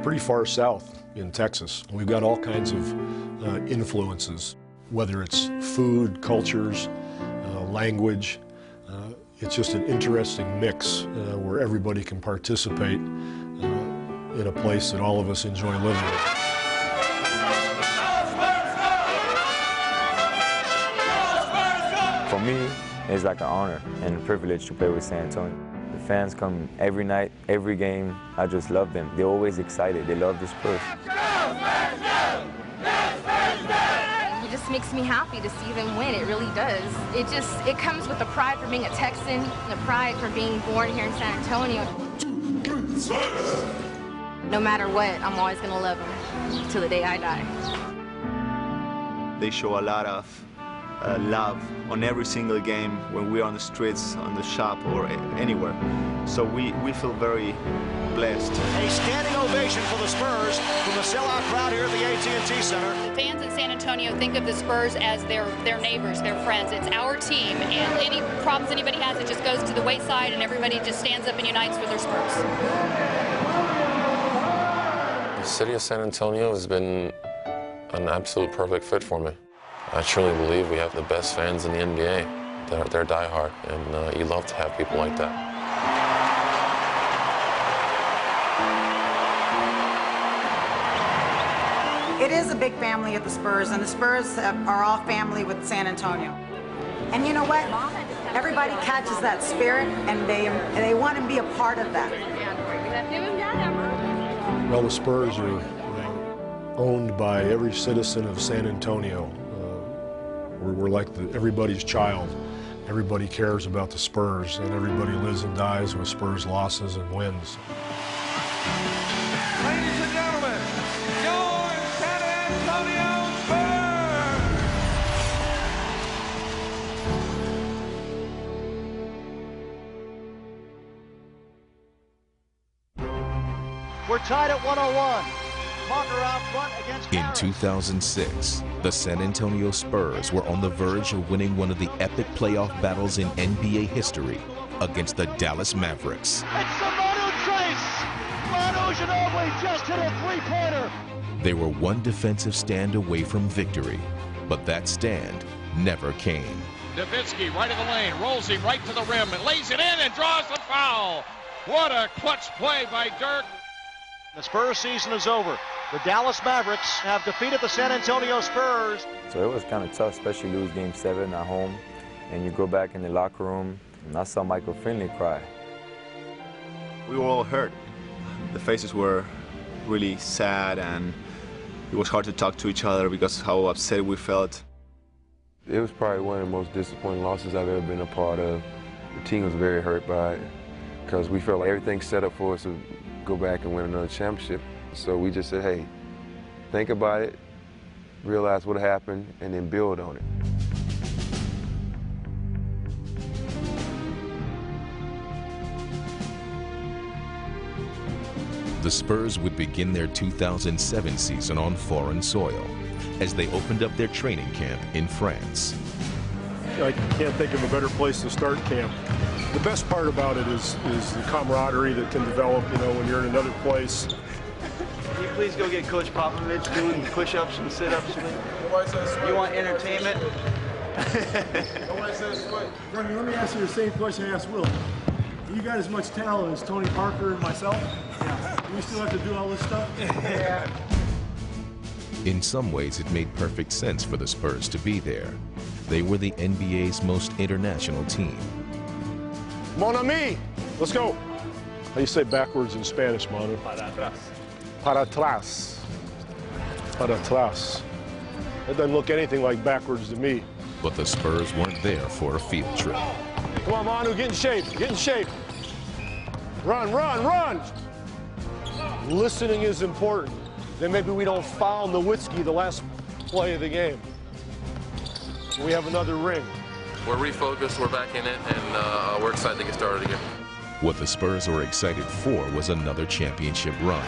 pretty far south in Texas. We've got all kinds of influences, whether it's food, cultures, language. It's just an interesting mix where everybody can participate in a place that all of us enjoy living in. For me, it's like an honor and a privilege to play with San Antonio. The fans come every night, every game. I just love them. They're always excited. They love the Spurs. It just makes me happy to see them win. It really does. It comes with the pride for being a Texan, the pride for being born here in San Antonio. No matter what, I'm always going to love them till the day I die. They show a lot of love on every single game when we're on the streets, on the shop, or anywhere. So we feel very blessed. A standing ovation for the Spurs from the sellout crowd here at the AT&T Center. The fans in San Antonio think of the Spurs as their neighbors, their friends. It's our team, and any problems anybody has, it just goes to the wayside, and everybody just stands up and unites with their Spurs. The city of San Antonio has been an absolute perfect fit for me. I truly believe we have the best fans in the NBA. They're diehard, and you love to have people like that. It is a big family at the Spurs, and the Spurs are all family with San Antonio. And you know what? Everybody catches that spirit, and they want to be a part of that. Well, the Spurs are owned by every citizen of San Antonio. We're like everybody's child. Everybody cares about the Spurs, and everybody lives and dies with Spurs losses and wins. Ladies and gentlemen, your San Antonio Spurs! We're tied at 101. Out front against in 2006, the San Antonio Spurs were on the verge of winning one of the epic playoff battles in NBA history against the Dallas Mavericks. It's the Manu Trace! Manu Ginobili just hit a three-pointer! They were one defensive stand away from victory, but that stand never came. Nowitzki right in the lane, rolls him right to the rim, and lays it in and draws the foul. What a clutch play by Dirk. The Spurs season is over. The Dallas Mavericks have defeated the San Antonio Spurs. So it was kind of tough, especially lose Game 7 at home, and you go back in the locker room, and I saw Michael Finley cry. We were all hurt. The faces were really sad, and it was hard to talk to each other because how upset we felt. It was probably one of the most disappointing losses I've ever been a part of. The team was very hurt by it because we felt like everything's set up for us to go back and win another championship. So we just said, hey, think about it, realize what happened, and then build on it. The Spurs would begin their 2007 season on foreign soil as they opened up their training camp in France. I can't think of a better place to start camp. The best part about it is the camaraderie that can develop, you know, when you're in another place. Can you please go get Coach Popovich doing push-ups and sit-ups? You want entertainment? Let me ask you the same question I asked Will. You got as much talent as Tony Parker and myself? Yeah. Do we still have to do all this stuff? Yeah. In some ways, it made perfect sense for the Spurs to be there. They were the NBA's most international team. Mon ami! Let's go. How do you say backwards in Spanish, Manu? Para atrás. Para atrás. Para atrás. That doesn't look anything like backwards to me. But the Spurs weren't there for a field trip. Come on, Manu, get in shape, get in shape. Run, run, run! Listening is important. Then maybe we don't foul Nowitzki the last play of the game. We have another ring. We're refocused, we're back in it, and we're excited to get started again. What the Spurs were excited for was another championship run.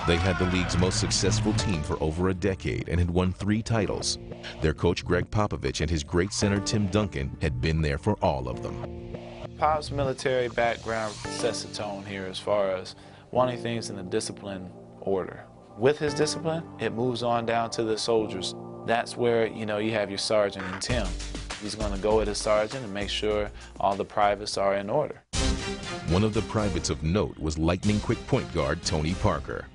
They had the league's most successful team for over a decade and had won 3 titles. Their coach Greg Popovich and his great center Tim Duncan had been there for all of them. Pop's military background sets the tone here as far as wanting things in a disciplined order. With his discipline, it moves on down to the soldiers. That's where, you know, you have your sergeant and Tim. He's going to go with his sergeant and make sure all the privates are in order. One of the privates of note was lightning-quick point guard Tony Parker.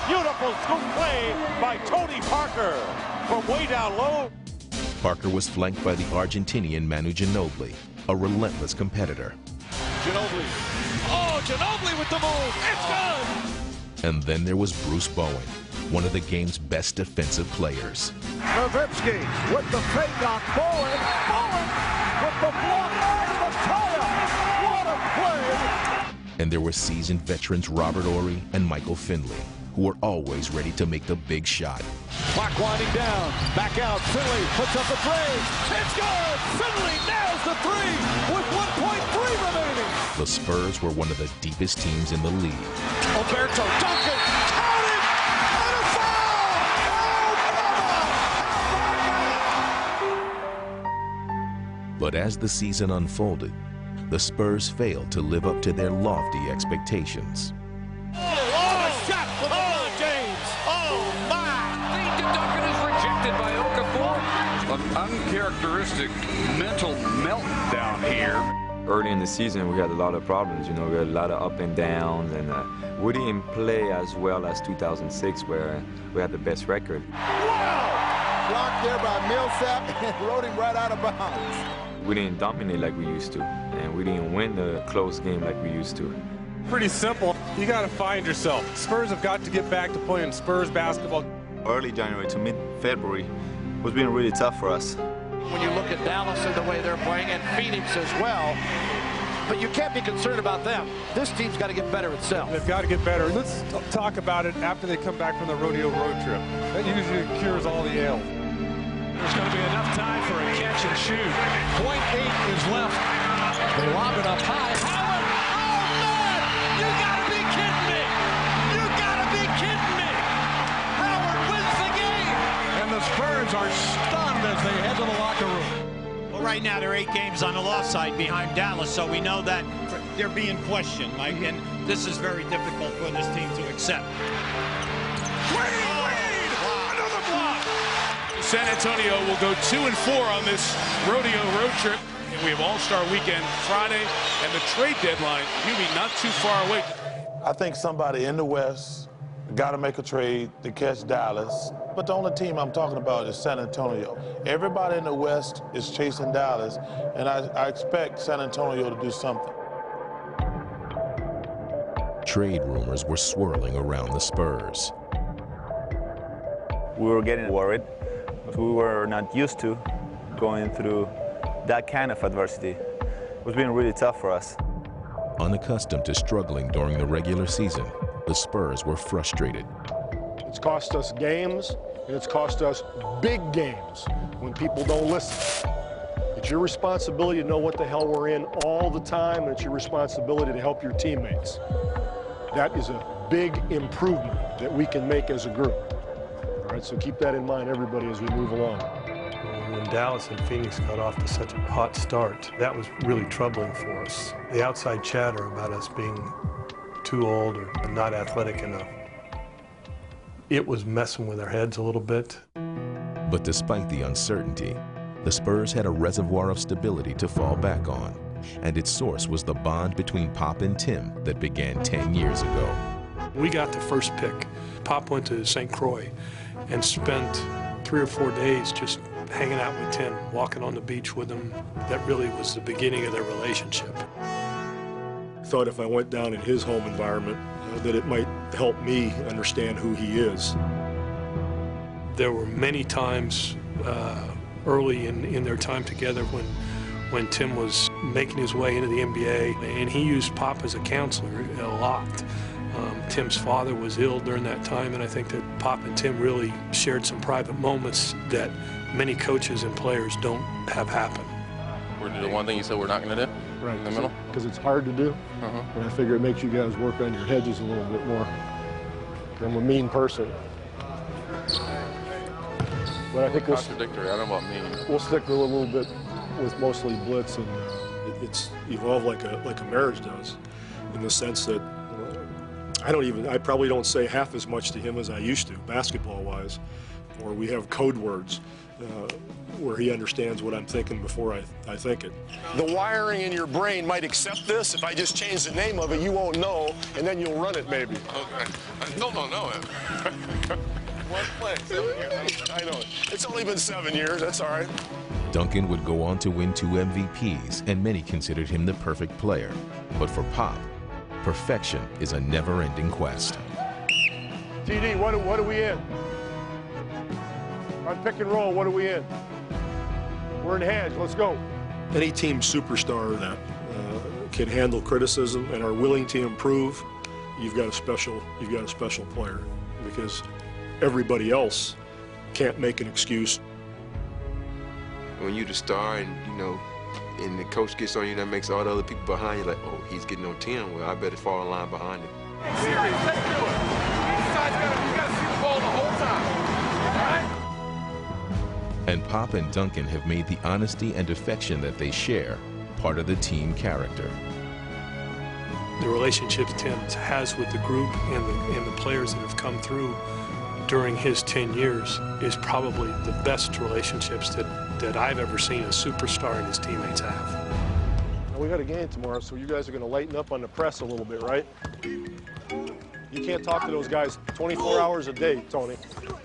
Beautiful scoop play by Tony Parker from way down low. Parker was flanked by the Argentinian Manu Ginobili, a relentless competitor. Ginobili. Oh, Ginobili with the move. It's good. And then there was Bruce Bowen, one of the game's best defensive players. Nowitzki with the fake on Bowen. Bowen with the block on Messiah. What a play. And there were seasoned veterans Robert Horry and Michael Finley, who were always ready to make the big shot. Clock winding down. Back out. Finley puts up the three. It's good. Finley nails the three with 1.3 remaining. The Spurs were one of the deepest teams in the league. Alberto Duncan. Count it. And a foul. Oh, But as the season unfolded, the Spurs failed to live up to their lofty expectations. An uncharacteristic mental meltdown here. Early in the season, we had a lot of problems. You know, we had a lot of up and downs, and we didn't play as well as 2006, where we had the best record. Wow! Blocked there by Millsap and rode him right out of bounds. We didn't dominate like we used to, and we didn't win the close game like we used to. Pretty simple. You got to find yourself. Spurs have got to get back to playing Spurs basketball. Early January to mid-February was being really tough for us. When you look at Dallas and the way they're playing, and Phoenix as well, but you can't be concerned about them. This team's got to get better itself. They've got to get better. Let's talk about it after they come back from the rodeo road trip. That usually cures all the ails. There's going to be enough time for a catch and shoot. 0.8 is left. They lob it up high. Howard! Oh, man! You got to be kidding me! You got to be kidding me! Howard wins the game! And the Spurs are stunned as they head to the locker room. Well, right now they're 8 games on the loss side behind Dallas, so we know that they're being questioned, Mike, and this is very difficult for this team to accept. Wade! Another block! San Antonio will go 2-4 on this rodeo road trip. And we have All-Star Weekend Friday, and the trade deadline, maybe not too far away. I think somebody in the West got to make a trade to catch Dallas. But the only team I'm talking about is San Antonio. Everybody in the West is chasing Dallas, and I expect San Antonio to do something. Trade rumors were swirling around the Spurs. We were getting worried. We were not used to going through that kind of adversity. It was being really tough for us. Unaccustomed to struggling during the regular season, the Spurs were frustrated. It's cost us games, and it's cost us big games when people don't listen. It's your responsibility to know what the hell we're in all the time, and it's your responsibility to help your teammates. That is a big improvement that we can make as a group. All right, so keep that in mind, everybody, as we move along. When Dallas and Phoenix got off to such a hot start, that was really troubling for us. The outside chatter about us being too old or not athletic enough, it was messing with our heads a little bit. But despite the uncertainty, the Spurs had a reservoir of stability to fall back on, and its source was the bond between Pop and Tim that began 10 years ago. We got the first pick. Pop went to St. Croix and spent 3 or 4 days just hanging out with Tim, walking on the beach with him. That really was the beginning of their relationship. Thought if I went down in his home environment, that it might help me understand who he is. There were many times early in their time together when Tim was making his way into the NBA, and he used Pop as a counselor a lot. Tim's father was ill during that time, and I think that Pop and Tim really shared some private moments that many coaches and players don't have happen. We're doing the one thing you said we're not going to do? Right. In the middle? Because it's hard to do. And I figure it makes you guys work on your hedges a little bit more. I'm a mean person. But I think contradictory. I don't know about mean. We'll stick with a little bit with mostly blitz and It's evolved like a marriage does, in the sense that I probably don't say half as much to him as I used to, basketball-wise, or we have code words where he understands what I'm thinking before I think it. The wiring in your brain might accept this. If I just change the name of it, you won't know, and then you'll run it maybe. Okay. I still don't know him. One play, 7 years. I know it. It's only been 7 years. That's all right. Duncan would go on to win 2 MVPs, and many considered him the perfect player. But for Pop, perfection is a never-ending quest. TD, what are we in? On pick and roll, what are we in? We're in hedge. Let's go. Any team superstar that can handle criticism and are willing to improve, you've got a special player, because everybody else can't make an excuse. When you're the star and, and the coach gets on you, that makes all the other people behind you like, oh, he's getting on 10. Well, I better fall in line behind him. Series, let's do it. Each side's got to see the ball the whole time. All right? And Pop and Duncan have made the honesty and affection that they share part of the team character. The relationships Tim has with the group and the players that have come through during his 10 years is probably the best relationships that I've ever seen a superstar and his teammates have. Now, we got a game tomorrow, so you guys are going to lighten up on the press a little bit, right? You can't talk to those guys 24 hours a day, Tony.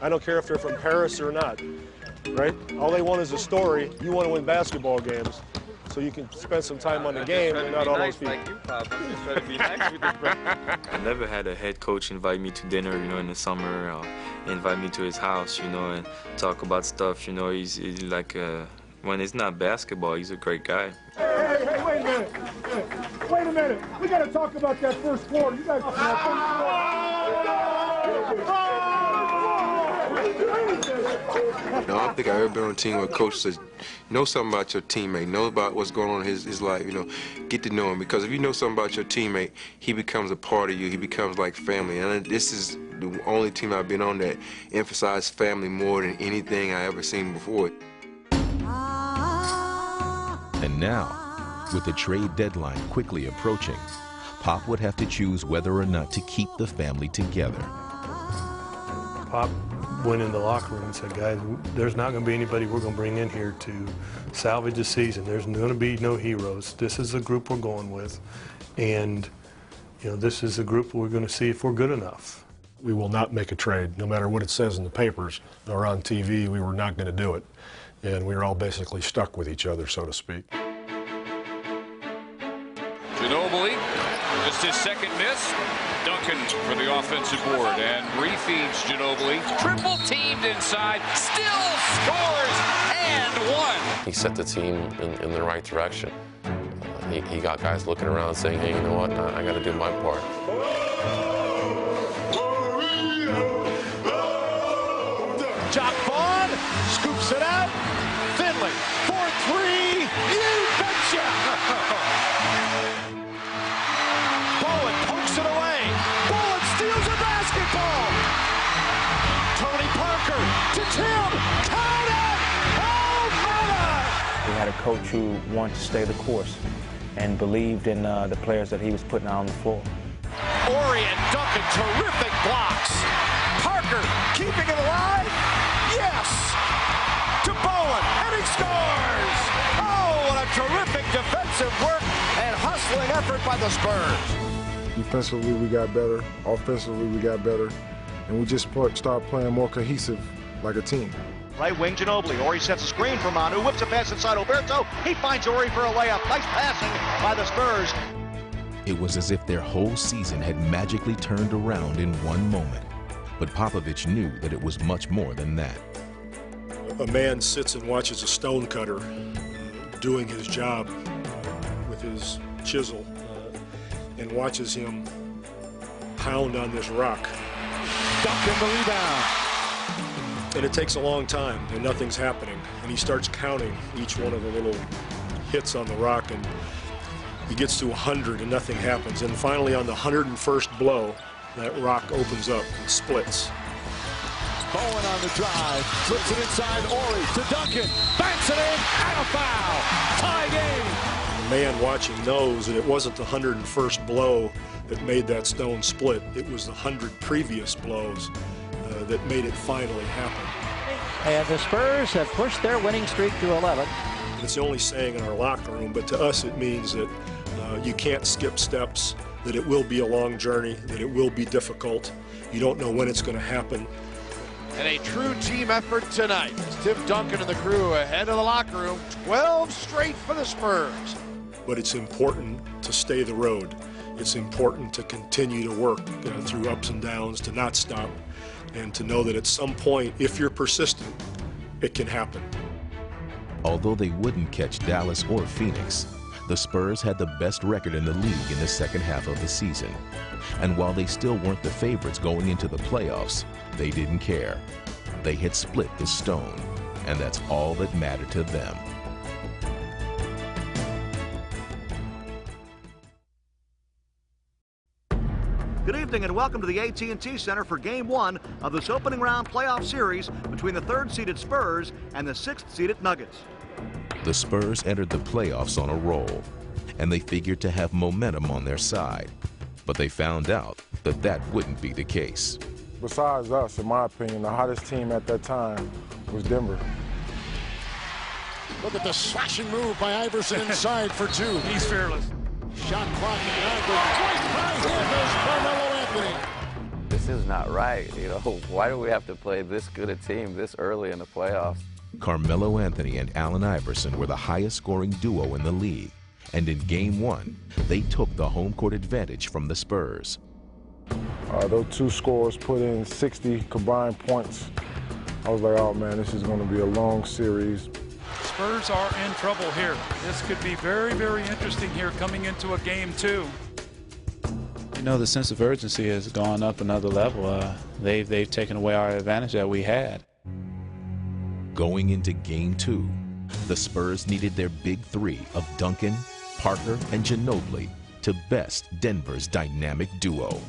I don't care if they're from Paris or not, right? All they want is a story. You want to win basketball games, so you can spend some time on the game and not all those people. Like you, Pop. I'm just trying to be nice with you. I never had a head coach invite me to dinner, in the summer, or invite me to his house, and talk about stuff. He's like, when it's not basketball, he's a great guy. Hey, wait a minute. Wait a minute. We got to talk about that first quarter. You guys. I don't think I've ever been on a team where a coach says, know something about your teammate, know about what's going on in his life, get to know him. Because if you know something about your teammate, he becomes a part of you. He becomes like family. And this is the only team I've been on that emphasized family more than anything I ever seen before. And now, with the trade deadline quickly approaching, Pop would have to choose whether or not to keep the family together. Pop went in the locker room and said, guys, there's not going to be anybody we're going to bring in here to salvage the season. There's going to be no heroes. This is the group we're going with. And, this is the group we're going to see if we're good enough. We will not make a trade, no matter what it says in the papers or on TV. We were not going to do it. And we were all basically stuck with each other, so to speak. Ginobili, just his second miss. Duncan for the offensive board and refeeds Ginobili. Triple teamed inside, still scores and one. He set the team in the right direction. He got guys looking around saying, hey, you know what, I got to do my part. Jock Vaughn scoops it out. Finley for 3. You betcha! Bowen pokes it away. Bowen steals a basketball. Tony Parker to Tim. Count it! Oh, mama! We had a coach who wanted to stay the course and believed in the players that he was putting out on the floor. Ori and Duncan, terrific blocks. Parker keeping it alive. Yes! To Bowen, and he scores! Oh, what a terrific defensive work and hustling effort by the Spurs. Defensively, we got better. Offensively, we got better. And we just started playing more cohesive like a team. Right wing Ginobili. Ori sets a screen for Manu. Whips a pass inside Oberto. He finds Ori for a layup. Nice passing by the Spurs. It was as if their whole season had magically turned around in one moment. But Popovich knew that it was much more than that. A man sits and watches a stonecutter doing his job with his chisel and watches him pound on this rock. Duncan the rebound. And it takes a long time and nothing's happening. And he starts counting each one of the little hits on the rock, and he gets to 100 and nothing happens. And finally on the 101st blow, that rock opens up and splits. Bowen on the drive, flips it inside Ori to Duncan, banks it in, and a foul. Tie game. man watching knows that it wasn't the 101st blow that made that stone split. It was the 100 previous blows that made it finally happen. And the Spurs have pushed their winning streak to 11. It's the only saying in our locker room, but to us it means that you can't skip steps, that it will be a long journey, that it will be difficult. You don't know when it's going to happen. And a true team effort tonight. Tim Duncan and the crew ahead of the locker room. 12 straight for the Spurs. But it's important to stay the road. It's important to continue to work through ups and downs, to not stop, and to know that at some point, if you're persistent, it can happen. Although they wouldn't catch Dallas or Phoenix, the Spurs had the best record in the league in the second half of the season. And while they still weren't the favorites going into the playoffs, they didn't care. They had split the stone, and that's all that mattered to them. Good evening and welcome to the AT&T Center for Game 1 of this opening round playoff series between the third-seeded Spurs and the sixth-seeded Nuggets. The Spurs entered the playoffs on a roll, and they figured to have momentum on their side. But they found out that that wouldn't be the case. Besides us, in my opinion, the hottest team at that time was Denver. Look at the slashing move by Iverson inside for two. He's fearless. Shot clock and here goes Carmelo Anthony. This is not right, you know. Why do we have to play this good a team this early in the playoffs? Carmelo Anthony and Allen Iverson were the highest scoring duo in the league. And in Game 1, they took the home court advantage from the Spurs. Those two scorers put in 60 combined points. I was like, oh man, this is going to be a long series. Spurs are in trouble here. This could be very, very interesting here coming into a Game 2. You know, the sense of urgency has gone up another level. They've taken away our advantage that we had. Going into Game 2, the Spurs needed their big three of Duncan, Parker, and Ginobili to best Denver's dynamic duo.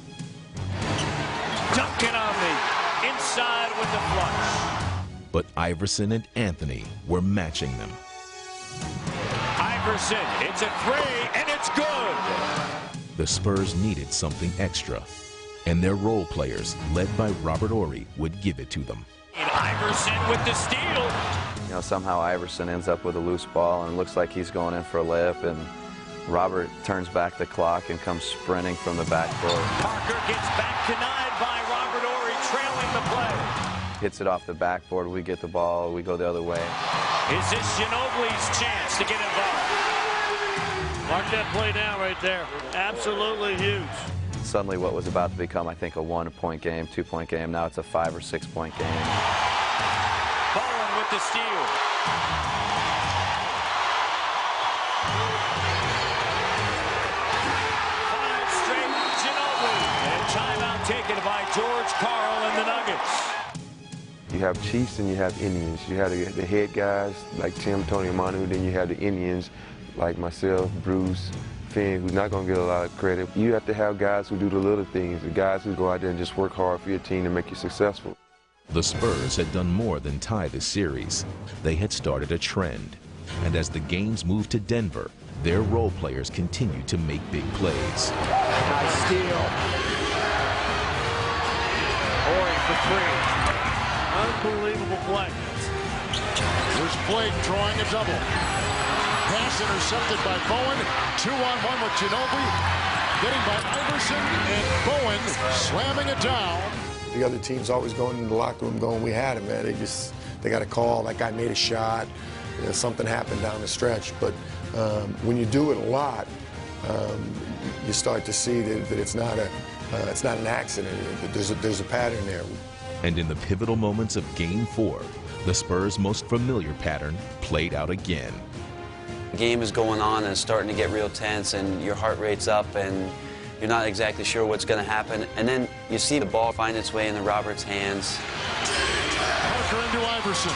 Duncan on the inside with the flush. But Iverson and Anthony were matching them. Iverson, it's a three, and it's good. The Spurs needed something extra, and their role players, led by Robert Horry, would give it to them. And Iverson with the steal. You know, somehow Iverson ends up with a loose ball and looks like he's going in for a layup, and Robert turns back the clock and comes sprinting from the backcourt. Parker gets back denied by Robert Horry, trailing the play. Hits it off the backboard, we get the ball, we go the other way. Is this Ginobili's chance to get involved? Mark that play down right there. Absolutely huge. Suddenly what was about to become, I think, a 1-point game, 2-point game, now it's a 5- or 6-point game. Bowen with the steal. Five straight Ginobili. And timeout taken by George Karl and the Nuggets. You have Chiefs and you have Indians. You have the head guys like Tim, Tony, and Manu. Then you have the Indians like myself, Bruce, Finn, who's not going to get a lot of credit. You have to have guys who do the little things, the guys who go out there and just work hard for your team to make you successful. The Spurs had done more than tie the series. They had started a trend. And as the games moved to Denver, their role players continued to make big plays. Nice steal. Horry for three. Unbelievable play. Here's Blake drawing a double. Pass intercepted by Bowen. 2-on-1 with Ginobili. Getting by Iverson, and Bowen slamming it down. The other team's always going in the locker room going, we had him, man. They got a call, that guy made a shot, you know, something happened down the stretch. But when you do it a lot, you start to see that it's not an accident. There's a pattern there. And in the pivotal moments of Game 4, the Spurs' most familiar pattern played out again. The game is going on and it's starting to get real tense, and your heart rate's up and you're not exactly sure what's going to happen. And then you see the ball find its way into Robert's hands. Parker into Iverson.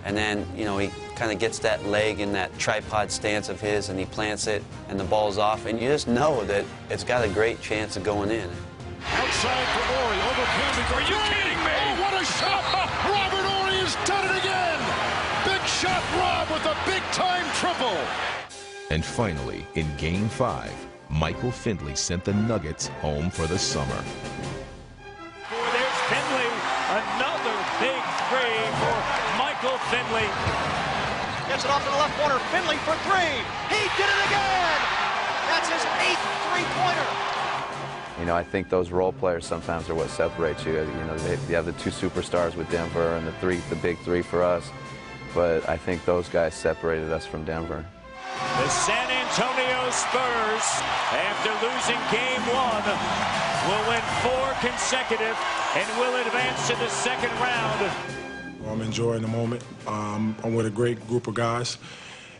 And then, you know, he kind of gets that leg in that tripod stance of his and he plants it and the ball's off. And you just know that it's got a great chance of going in. Outside for Horry, over Campbell. Are you kidding me? Oh, what a shot! Robert Horry has done it again! Big shot Rob with a big-time triple! And finally, in Game 5, Michael Findlay sent the Nuggets home for the summer. There's Findlay, another big three for Michael Findlay. Gets it off to the left corner. Findlay for three. He did it again. That's his 8th three-pointer. You know, I think those role players sometimes are what separates you. You know, you have the two superstars with Denver and the big three for us. But I think those guys separated us from Denver. The San Antonio Spurs, after losing Game 1, will win 4 consecutive and will advance to the second round. I'm enjoying the moment. I'm with a great group of guys,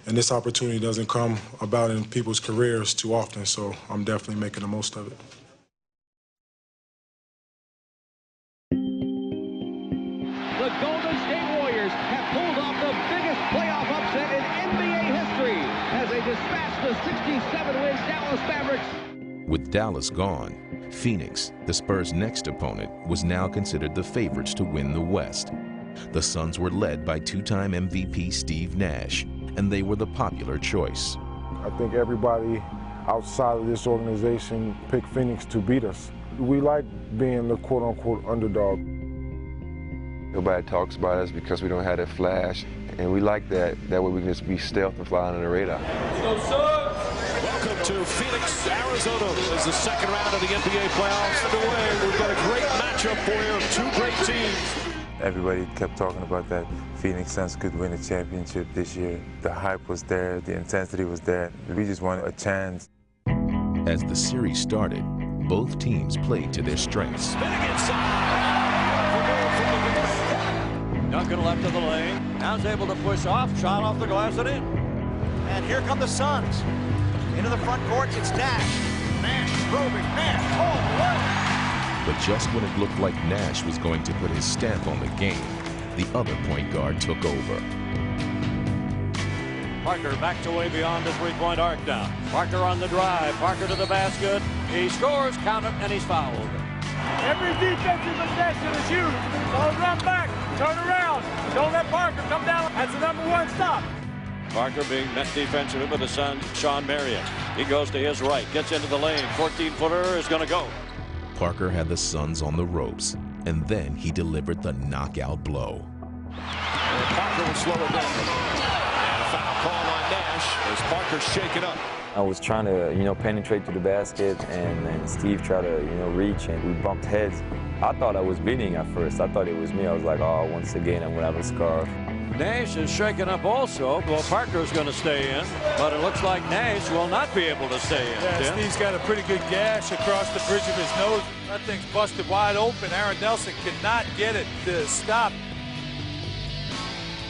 and this opportunity doesn't come about in people's careers too often, so I'm definitely making the most of it. The Golden State Warriors have pulled off the biggest playoff upset in NBA history as they dispatch the 67-win Dallas Mavericks. With Dallas gone, Phoenix, the Spurs' next opponent, was now considered the favorites to win the West. The Suns were led by two-time MVP Steve Nash, and they were the popular choice. I think everybody outside of this organization picked Phoenix to beat us. We like being the quote-unquote underdog. Nobody talks about us because we don't have that flash, and we like that. That way we can just be stealth and fly under the radar. Welcome to Phoenix, Arizona, as the second round of the NBA playoffs underway. We've got a great matchup for you of two great teams. Everybody kept talking about that Phoenix Suns could win a championship this year. The hype was there, the intensity was there. We just wanted a chance. As the series started, both teams played to their strengths. Spinning inside. Duncan left of the lane. Now's able to push off, shot off the glass and in. And here come the Suns. Into the front court, it's Nash. Nash probing, Nash all the way. But just when it looked like Nash was going to put his stamp on the game, the other point guard took over. Parker backed away beyond the three-point arc now. Parker on the drive. Parker to the basket. He scores, count it, and he's fouled. Every defensive possession is huge. So run back, turn around. Don't let Parker come down. That's the #1 stop. Parker being met defensively with the Suns, Sean Marion. He goes to his right, gets into the lane. 14-footer is going to go. Parker had the Suns on the ropes, and then he delivered the knockout blow. And Parker will slow it down. And a foul call on Nash as Parker's shaken up. I was trying to, penetrate to the basket, and Steve tried to, reach, and we bumped heads. I thought I was beating at first. I thought it was me. I was like, oh, once again, I'm going to have a scarf. Nash is shaken up also. Well, Parker's going to stay in, but it looks like Nash will not be able to stay in. Yeah, Steve's got a pretty good gash across the bridge of his nose. That thing's busted wide open. Aaron Nelson cannot get it to stop.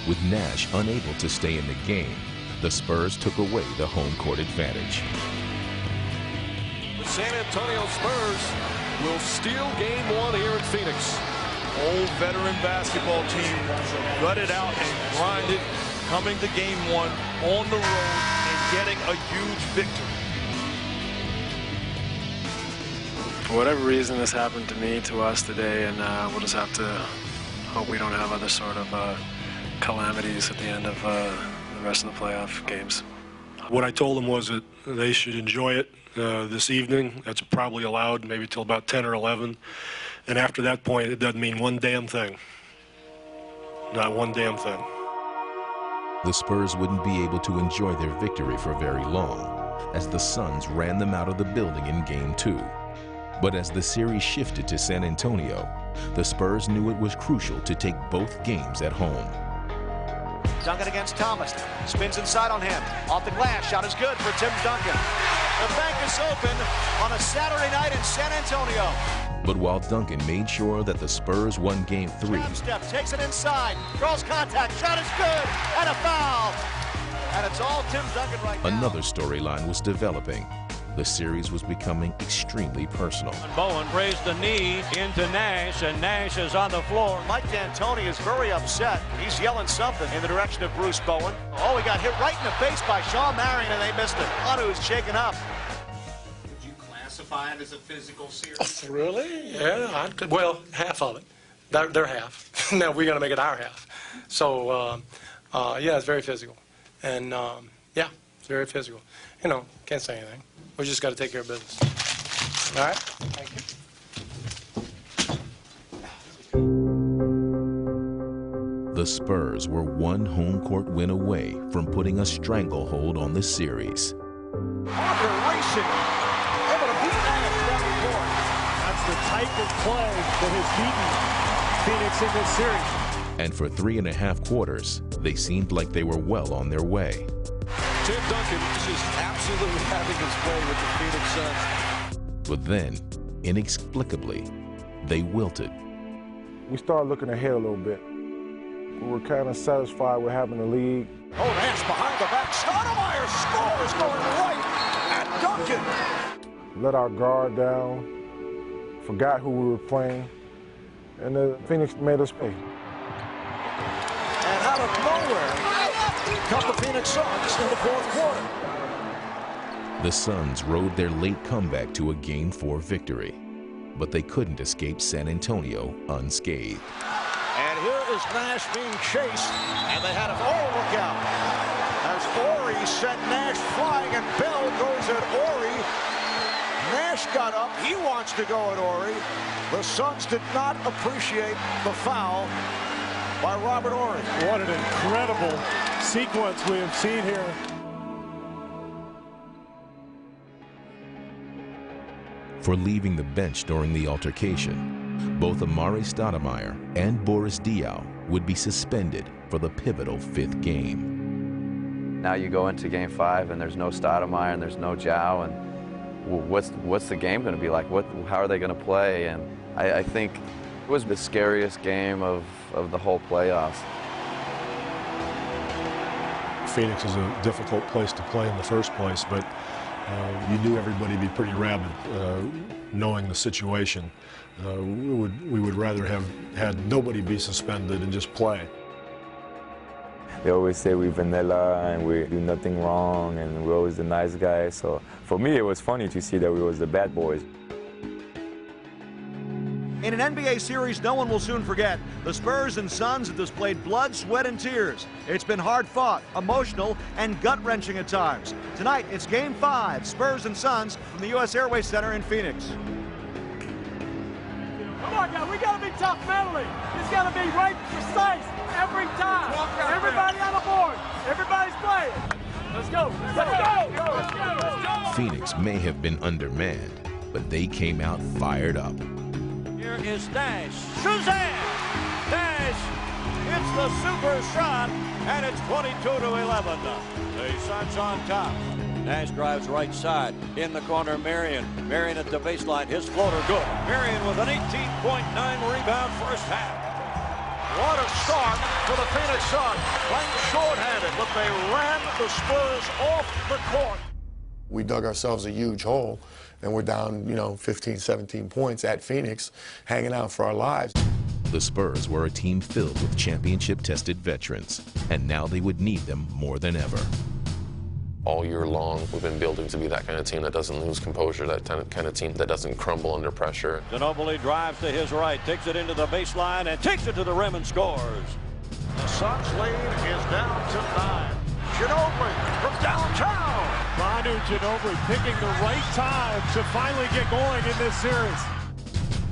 With Nash unable to stay in the game, the Spurs took away the home court advantage. The San Antonio Spurs will steal Game 1 here in Phoenix. Old veteran basketball team gutted out and grinded, coming to Game 1 on the road and getting a huge victory. For whatever reason, this happened to me, to us today, and we'll just have to hope we don't have other sort of calamities at the end of the rest of the playoff games. What I told them was that they should enjoy it this evening. That's probably allowed maybe till about 10 or 11. And after that point, it doesn't mean one damn thing. Not one damn thing. The Spurs wouldn't be able to enjoy their victory for very long, as the Suns ran them out of the building in Game 2. But as the series shifted to San Antonio, the Spurs knew it was crucial to take both games at home. Duncan against Thomas. Spins inside on him. Off the glass. Shot is good for Tim Duncan. The bank is open on a Saturday night in San Antonio. But while Duncan made sure that the Spurs won Game 3, Step takes it inside. Draws contact. Shot is good. And a foul. And it's all Tim Duncan right now. Another storyline was developing. The series was becoming extremely personal. Bowen raised the knee into Nash, and Nash is on the floor. Mike D'Antoni is very upset. He's yelling something in the direction of Bruce Bowen. Oh, he got hit right in the face by Sean Marion, and they missed it. Anu's shaken up. Would you classify it as a physical series? Oh, really? Yeah, well, half of it. Their half. Now we're going to make it our half. So, yeah, it's very physical. And, yeah, It's very physical. You know, can't say anything. We just got to take care of business. All right? Thank you. The Spurs were one home court win away from putting a stranglehold on the series. Parker racing, able to beat Nash down the court. That's the type of play that has beaten Phoenix in this series. And for 3.5 quarters, they seemed like they were well on their way. Tim Duncan is just absolutely having his way with the Phoenix Suns. But then, inexplicably, they wilted. We started looking ahead a little bit. We were kind of satisfied with having the lead. Oh, Nash behind the back. Stoudemire scores going right at Duncan. Let our guard down, forgot who we were playing, and Phoenix made us pay. And out of nowhere, come the Phoenix Suns in the fourth quarter. The Suns rode their late comeback to a Game 4 victory, but they couldn't escape San Antonio unscathed. And here is Nash being chased, and they had him. Oh, look out. As Horry sent Nash flying, and Bell goes at Horry. Nash got up. He wants to go at Horry. The Suns did not appreciate the foul by Robert Horry. What an incredible sequence we have seen here. For leaving the bench during the altercation, both Amari Stoudemire and Boris Diaw would be suspended for the pivotal 5th game. Now you go into Game 5 and there's no Stoudemire and there's no Diaw, and what's the game going to be like? How are they going to play? And I think it was the scariest game of the whole playoffs. Phoenix is a difficult place to play in the first place, but you knew everybody would be pretty rabid, knowing the situation. We would rather have had nobody be suspended and just play. They always say we're vanilla and we do nothing wrong and we're always the nice guys. So for me, it was funny to see that we was the bad boys. In an NBA series no one will soon forget, the Spurs and Suns have displayed blood, sweat, and tears. It's been hard-fought, emotional, and gut-wrenching at times. Tonight, it's Game 5, Spurs and Suns from the U.S. Airways Center in Phoenix. Come on, guys, we got to be tough mentally. It's got to be right, precise, every time. Everybody on the board. Everybody's playing. Let's go. Let's go. Phoenix may have been undermanned, but they came out fired up. Here is Nash. Suzanne! Nash hits the super shot, and it's 22-11. The Suns on top. Nash drives right side. In the corner, Marion. Marion at the baseline. His floater good. Marion with an 18.9 rebound first half. What a start for the Phoenix Suns. Playing shorthanded, but they ran the Spurs off the court. We dug ourselves a huge hole, and we're down, 15, 17 points at Phoenix, hanging out for our lives. The Spurs were a team filled with championship-tested veterans, and now they would need them more than ever. All year long, we've been building to be that kind of team that doesn't lose composure, that kind of team that doesn't crumble under pressure. Ginobili drives to his right, takes it into the baseline, and takes it to the rim and scores. The Suns lead is down to 9. Ginobili from downtown. Manu Ginobili picking the right time to finally get going in this series.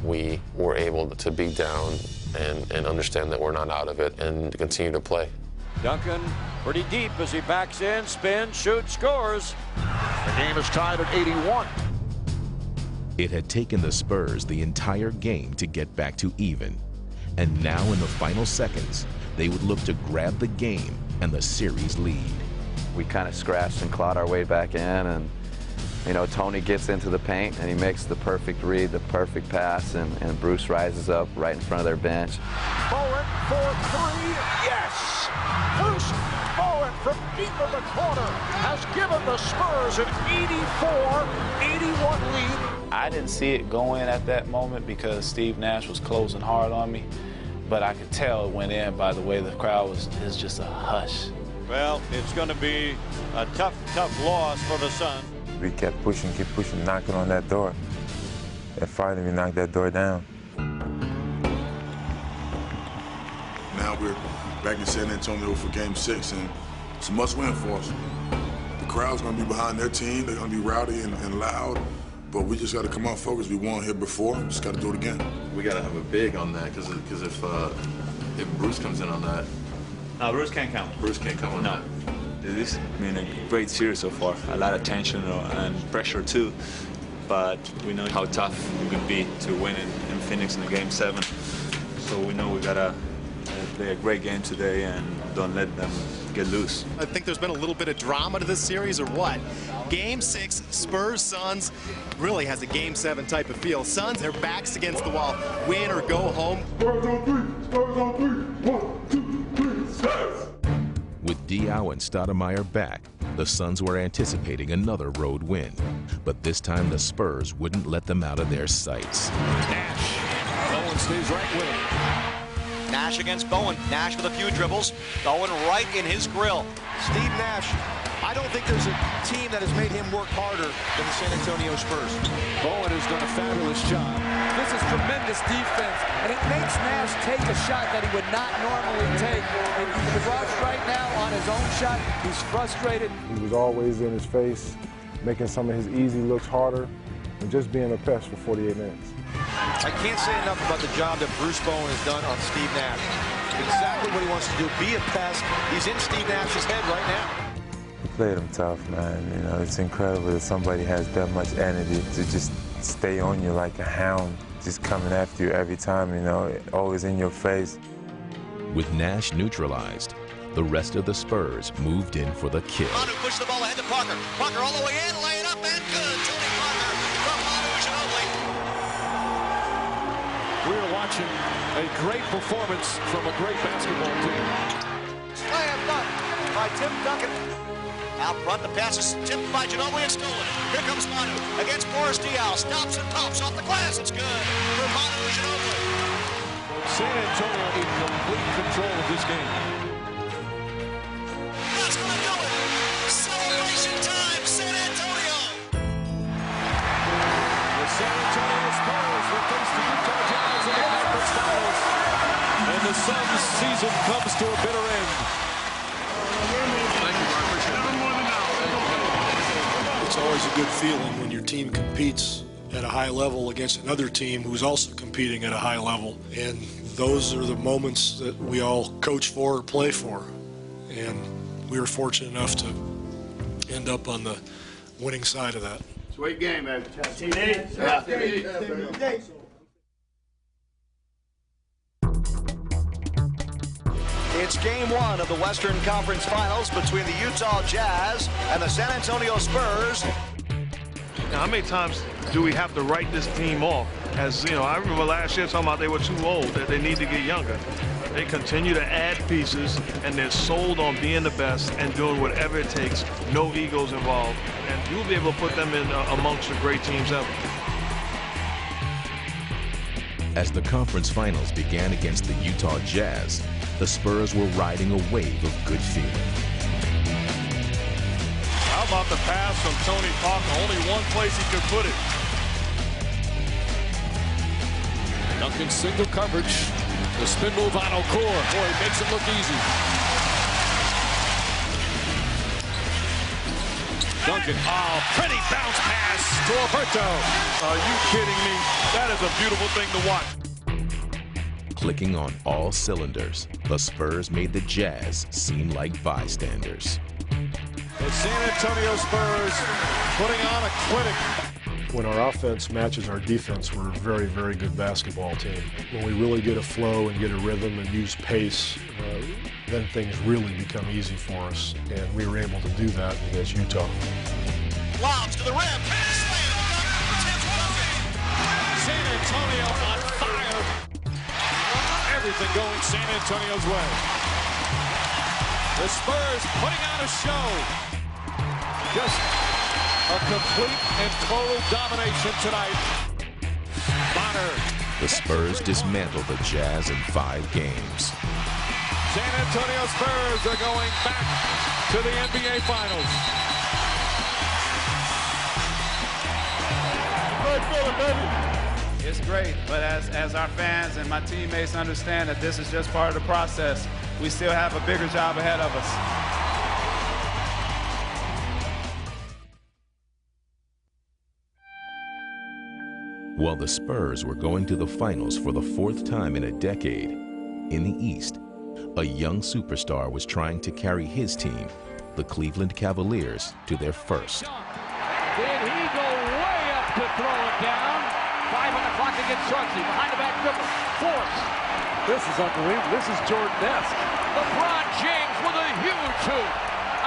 We were able to be down and understand that we're not out of it and to continue to play. Duncan pretty deep as he backs in, spins, shoots, scores. The game is tied at 81. It had taken the Spurs the entire game to get back to even. And now in the final seconds, they would look to grab the game and the series lead. We kind of scratched and clawed our way back in, and Tony gets into the paint and he makes the perfect read, the perfect pass, and Bruce rises up right in front of their bench. Bowen for 3, yes! Bruce Bowen from deep in the corner has given the Spurs an 84-81 lead. I didn't see it go in at that moment because Steve Nash was closing hard on me, but I could tell it went in by the way the crowd was just a hush. Well, it's going to be a tough loss for the Suns. We kept pushing, knocking on that door. And finally, we knocked that door down. Now we're back in San Antonio for Game 6, and it's a must-win for us. The crowd's going to be behind their team. They're going to be rowdy and loud. But we just got to come out focused. We won here before. Just got to do it again. We got to have a big on that because if Bruce comes in on that. No, Bruce can't come. Bruce can't come on that. This has been a great series so far. A lot of tension and pressure too. But we know how tough we can be to win in Phoenix in the Game 7. So we know we got to play a great game today and don't let them get loose. I think there's been a little bit of drama to this series, or what? Game 6, Spurs-Suns really has a Game 7 type of feel. Suns, their backs against the wall. Win or go home. Spurs on 3. Spurs on 3. 1, 2, 3. Spurs! With Diaw and Stoudemire back, the Suns were anticipating another road win. But this time the Spurs wouldn't let them out of their sights. Nash. Bowen stays right with him. Nash against Bowen. Nash with a few dribbles. Bowen right in his grill. Steve Nash, I don't think there's a team that has made him work harder than the San Antonio Spurs. Bowen has done a fabulous job. This is tremendous defense, and it makes Nash take a shot that he would not normally take. And he's rushed right now on his own shot. He's frustrated. He was always in his face, making some of his easy looks harder, and just being a pest for 48 minutes. I can't say enough about the job that Bruce Bowen has done on Steve Nash. Exactly what he wants to do, be a pest. He's in Steve Nash's head right now. We played him tough, man. You know, it's incredible that somebody has that much energy to just stay on you like a hound, just coming after you every time, you know, always in your face. With Nash neutralized, the rest of the Spurs moved in for the kill. Manu pushed the ball ahead to Parker. Parker all the way in, laying up and good. Tony Parker from Manu Ginobili. We're watching a great performance from a great basketball team. Slam dunk by Tim Duncan. Out front, the pass is tipped by Ginobili and stolen. Here comes Manu against Boris Diaw. Stops and pops off the glass. It's good for Manu Ginobili. San Antonio in complete control of this game. That's going to do it. Celebration time, San Antonio. The San Antonio Spurs will face the Utah Jazz in the conference finals. And the Suns' season comes to a bitter end. It's always a good feeling when your team competes at a high level against another team who's also competing at a high level. And those are the moments that we all coach for or play for. And we were fortunate enough to end up on the winning side of that. Sweet game, man. It's game 1 of the Western Conference Finals between the Utah Jazz and the San Antonio Spurs. Now, how many times do we have to write this team off? As you know, I remember last year talking about they were too old, that they need to get younger. They continue to add pieces, and they're sold on being the best and doing whatever it takes. No egos involved, and you'll be able to put them in amongst the great teams ever. As the conference finals began against the Utah Jazz, the Spurs were riding a wave of good feeling. How about the pass from Tony Parker? Only one place he could put it. Duncan single coverage. The spin move on Okor. Boy, he makes it look easy. Duncan. Oh, pretty bounce pass to Alberto. Are you kidding me? That is a beautiful thing to watch. Clicking on all cylinders, the Spurs made the Jazz seem like bystanders. The San Antonio Spurs putting on a clinic. When our offense matches our defense, we're a very, very good basketball team. When we really get a flow and get a rhythm and use pace, then things really become easy for us. And we were able to do that against Utah. Lobs to the rim. San Antonio on fire. Everything going San Antonio's way. The Spurs putting on a show. Just a complete and total domination tonight. Bonner. The Spurs dismantled the Jazz in 5 games. San Antonio Spurs are going back to the NBA Finals. Great feeling, baby. It's great, but as our fans and my teammates understand that this is just part of the process, we still have a bigger job ahead of us. While the Spurs were going to the finals for the 4th time in a decade, in the East, a young superstar was trying to carry his team, the Cleveland Cavaliers, to their first. Did he go way up to throw it down? 5 on the clock against Chauncey. Behind the back dribble. Force. This is unbelievable. This is Jordan-esque. LeBron James with a huge hoop.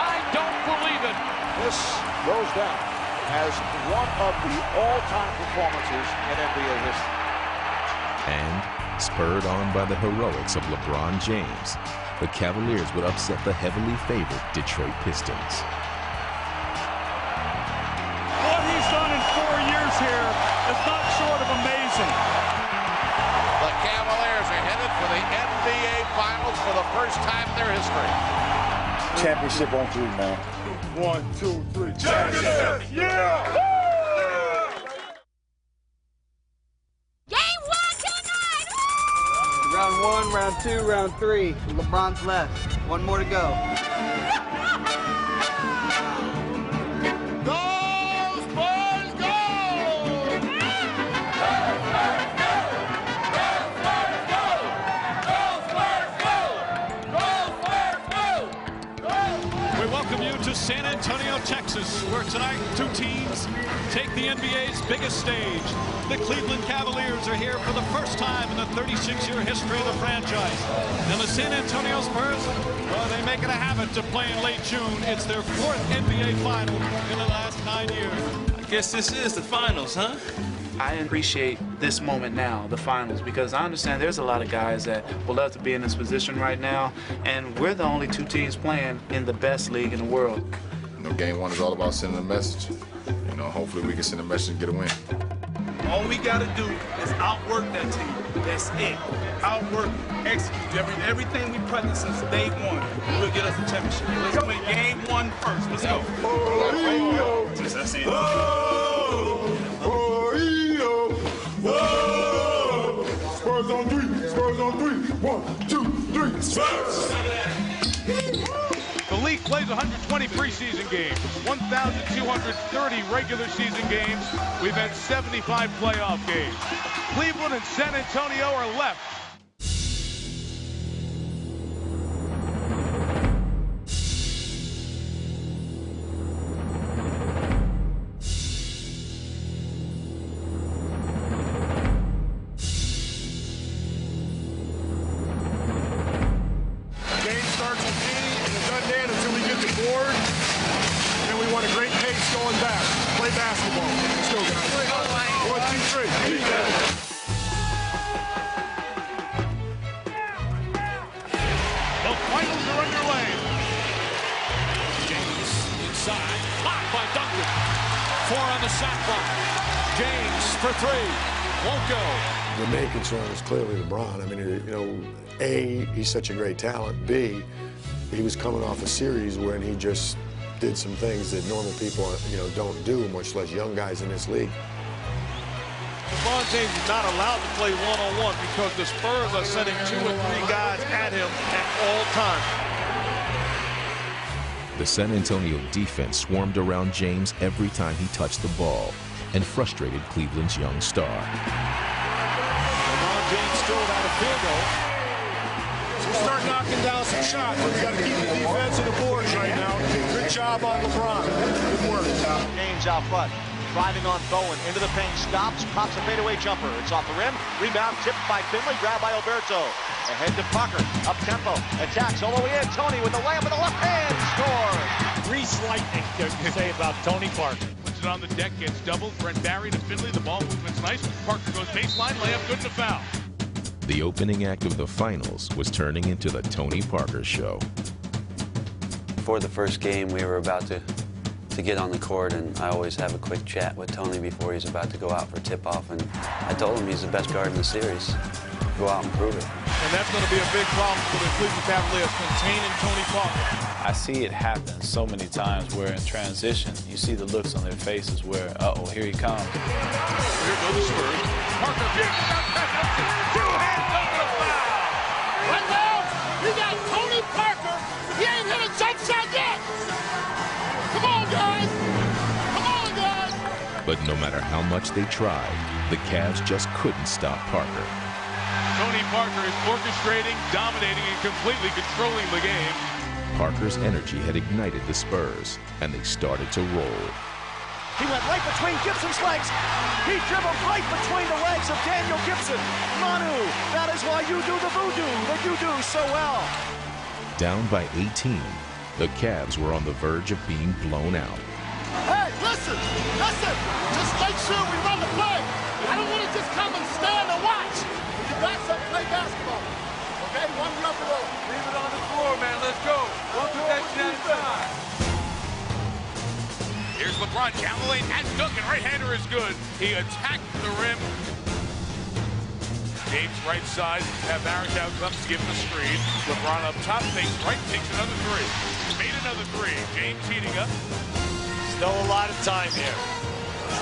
I don't believe it. This goes down as one of the all-time performances in NBA history. And, spurred on by the heroics of LeBron James, the Cavaliers would upset the heavily favored Detroit Pistons. What he's done in 4 years here is not short of amazing. The Cavaliers are headed for the NBA Finals for the first time in their history. Championship on 3, man. 1, 2, 3. Championship! Yeah! Game 1 tonight! Round 1, round 2, round 3. LeBron's left. 1 more to go. San Antonio, Texas, where tonight 2 teams take the NBA's biggest stage. The Cleveland Cavaliers are here for the first time in the 36-year history of the franchise. And the San Antonio Spurs, well, they make it a habit to play in late June. It's their 4th NBA final in the last 9 years. I guess this is the finals, huh? I appreciate this moment now, the finals, because I understand there's a lot of guys that would love to be in this position right now, and we're the only 2 teams playing in the best league in the world. You know, game 1 is all about sending a message. You know, hopefully we can send a message and get a win. All we got to do is outwork that team. That's it. Outwork, execute. Everything we practiced since day 1 will get us a championship. Let's win game 1 first. Let's go. Just that's it. Whoa! Spurs on 3, Spurs on 3. 1, 2, 3, Spurs! The league plays 120 preseason games, 1,230 regular season games. We've had 75 playoff games. Cleveland and San Antonio are left. The main concern is clearly LeBron. I mean, you know, A, he's such a great talent. B, he was coming off a series when he just did some things that normal people, you know, don't do, much less young guys in this league. LeBron James is not allowed to play one-on-one because the Spurs are sending 2 or 3 guys at him at all times. The San Antonio defense swarmed around James every time he touched the ball and frustrated Cleveland's young star. LeBron James still without a field goal. So we'll start knocking down some shots. We've got to keep the defense on the boards right now. Good job on LeBron. Good work. James out front. Driving on Bowen into the paint, stops, pops a fadeaway jumper. It's off the rim, rebound tipped by Finley, grabbed by Alberto. Ahead to Parker, up tempo, attacks all the way in. Tony with the layup with the left hand, scores. Grease lightning, you say about Tony Parker. Puts it on the deck, gets doubled. Brent Barry to Finley, the ball movement's nice. Parker goes baseline, layup good and a foul. The opening act of the finals was turning into the Tony Parker show. Before the first game, we were about to get on the court, and I always have a quick chat with Tony before he's about to go out for tip-off, and I told him he's the best guard in the series. Go out and prove it. And that's going to be a big problem for the Cleveland Cavaliers, containing Tony Parker. I see it happen so many times where in transition, you see the looks on their faces where, uh-oh, here he comes. Here goes the Spurs. Parker, two-hand over the foul. Right now, you got Tony Parker. He ain't hit a jump shot yet. Come on, guys. Come on, guys. But no matter how much they tried, the Cavs just couldn't stop Parker. Tony Parker is orchestrating, dominating, and completely controlling the game. Parker's energy had ignited the Spurs, and they started to roll. He went right between Gibson's legs. He dribbled right between the legs of Daniel Gibson. Manu, that is why you do the voodoo that you do so well. Down by 18, the Cavs were on the verge of being blown out. Hey, listen, just make sure we run the play. I don't want to just come and stand and watch. You got something, play basketball. Okay, one run the road. Leave it on the floor, man, let's go. One possession at a time. Here's LeBron challenging and dunking. Right-hander is good. He attacked the rim. James right side. Barrett out comes to give him a screen. LeBron up top, fakes right, takes another three. Made another three. James heating up. Still a lot of time here.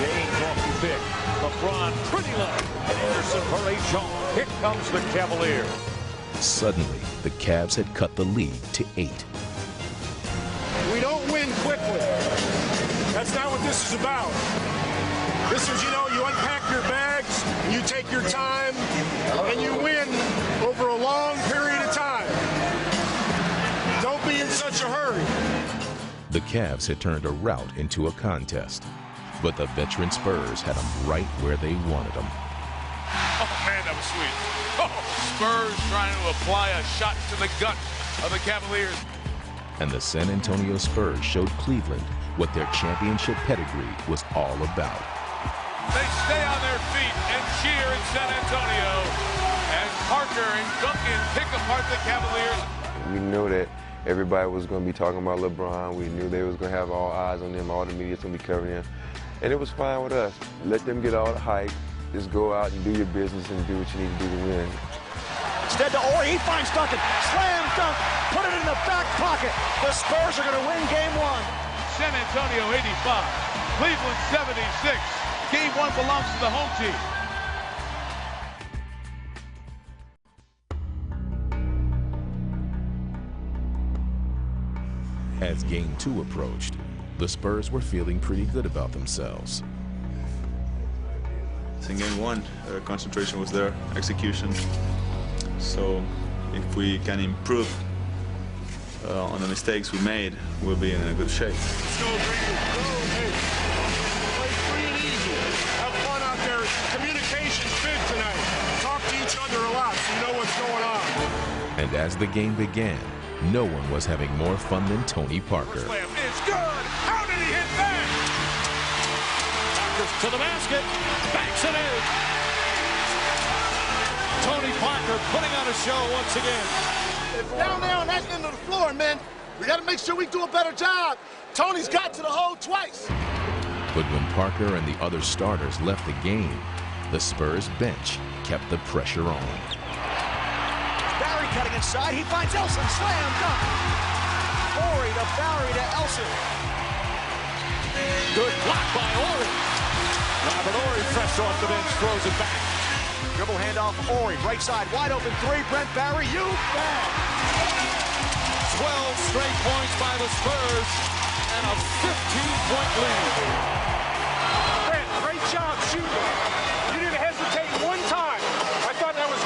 James off the pick. LeBron pretty low. And Anderson for a shot. Here comes the Cavaliers. Suddenly, the Cavs had cut the lead to 8. We don't win quickly. That's not what this is about. This is, you know, you unpack your bags, you take your time, and you win over a long period of time. Don't be in such a hurry. The Cavs had turned a rout into a contest, but the veteran Spurs had them right where they wanted them. Oh, man, that was sweet. Oh, Spurs trying to apply a shot to the gut of the Cavaliers. And the San Antonio Spurs showed Cleveland what their championship pedigree was all about. They stay on their feet and cheer in San Antonio as Parker and Duncan pick apart the Cavaliers. We knew that everybody was going to be talking about LeBron. We knew they was going to have all eyes on them. All the media's going to be covering him. And it was fine with us. Let them get all the hype. Just go out and do your business and do what you need to do to win. Instead to Ori, he finds Duncan. Slam dunk. Put it in the back pocket. The Spurs are going to win game 1. San Antonio 85, Cleveland 76. Game 1 belongs to the home team. As game 2 approached, the Spurs were feeling pretty good about themselves. In game 1, concentration was there, execution. So if we can improve on the mistakes we made, we'll be in a good shape. Let's go, Green. Go, hey. Play free and easy. Have fun out there. Communication's big tonight. Talk to each other a lot so you know what's going on. And as the game began, no one was having more fun than Tony Parker. Slam is good. How did he hit that? Parker's to the basket. Banks it in. Tony Parker putting on a show once again. It's down there on that end of the floor, man. We got to make sure we do a better job. Tony's got to the hole twice. But when Parker and the other starters left the game, the Spurs bench kept the pressure on. Barry cutting inside. He finds Elson. Slam dunk. Ori to Barry to Elson. Good block by Ori. Robert Ori fresh off the bench, throws it back. Dribble handoff, Ori, right side, wide open three, Brent Barry, you bet! 12 straight points by the Spurs, and a 15-point lead. Brent, great job shooting. You didn't hesitate one time. I thought that was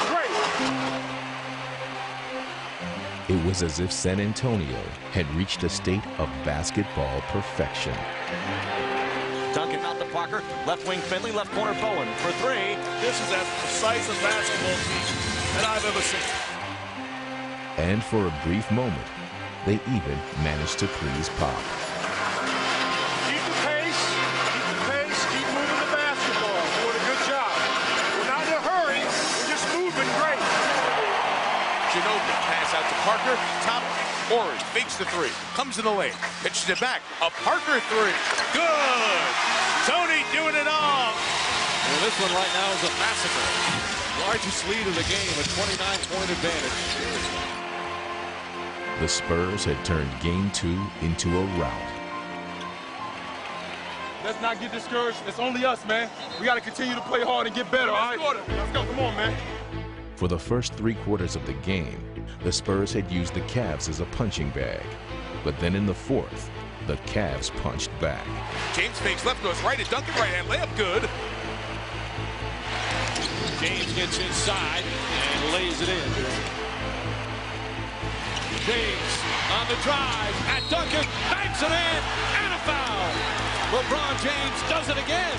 great. It was as if San Antonio had reached a state of basketball perfection. Duncan out to Parker, left wing Finley, left corner Bowen for 3. This is as precise a basketball team that I've ever seen. And for a brief moment, they even managed to please Pop. Keep the pace, keep moving the basketball. Doing a good job. We're not in a hurry, we're just moving great. Ginobili pass out to Parker, top. Ori fakes the 3, comes in the lane, pitches it back, a Parker 3, good! Tony doing it all! And this one right now is a massacre. Largest lead of the game, a 29-point advantage. The Spurs had turned game 2 into a rout. Let's not get discouraged. It's only us, man. We got to continue to play hard and get better, all right? Let's go, come on, man. For the first 3 quarters of the game, the Spurs had used the Cavs as a punching bag. But then in the fourth, the Cavs punched back. James fakes left, goes right at Duncan, right hand layup, good. James gets inside and lays it in. James on the drive at Duncan, banks it in, and a foul. LeBron James does it again.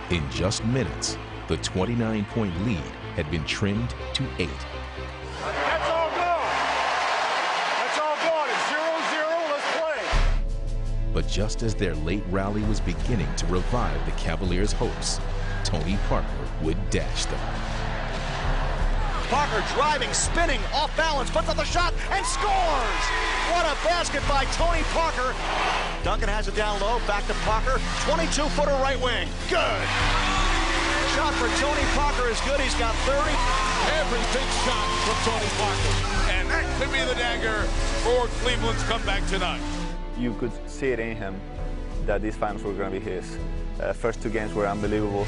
In just minutes, the 29-point lead had been trimmed to 8. That's all gone. That's all gone. It's 0-0. Let's play. But just as their late rally was beginning to revive the Cavaliers' hopes, Tony Parker would dash them. Parker driving, spinning, off balance, puts up the shot, and scores! What a basket by Tony Parker. Duncan has it down low, back to Parker, 22-footer right wing. Good! Shot for Tony Parker is good, he's got 30. Every big shot from Tony Parker. And that could be the dagger for Cleveland's comeback tonight. You could see it in him that these finals were going to be his. First 2 games were unbelievable.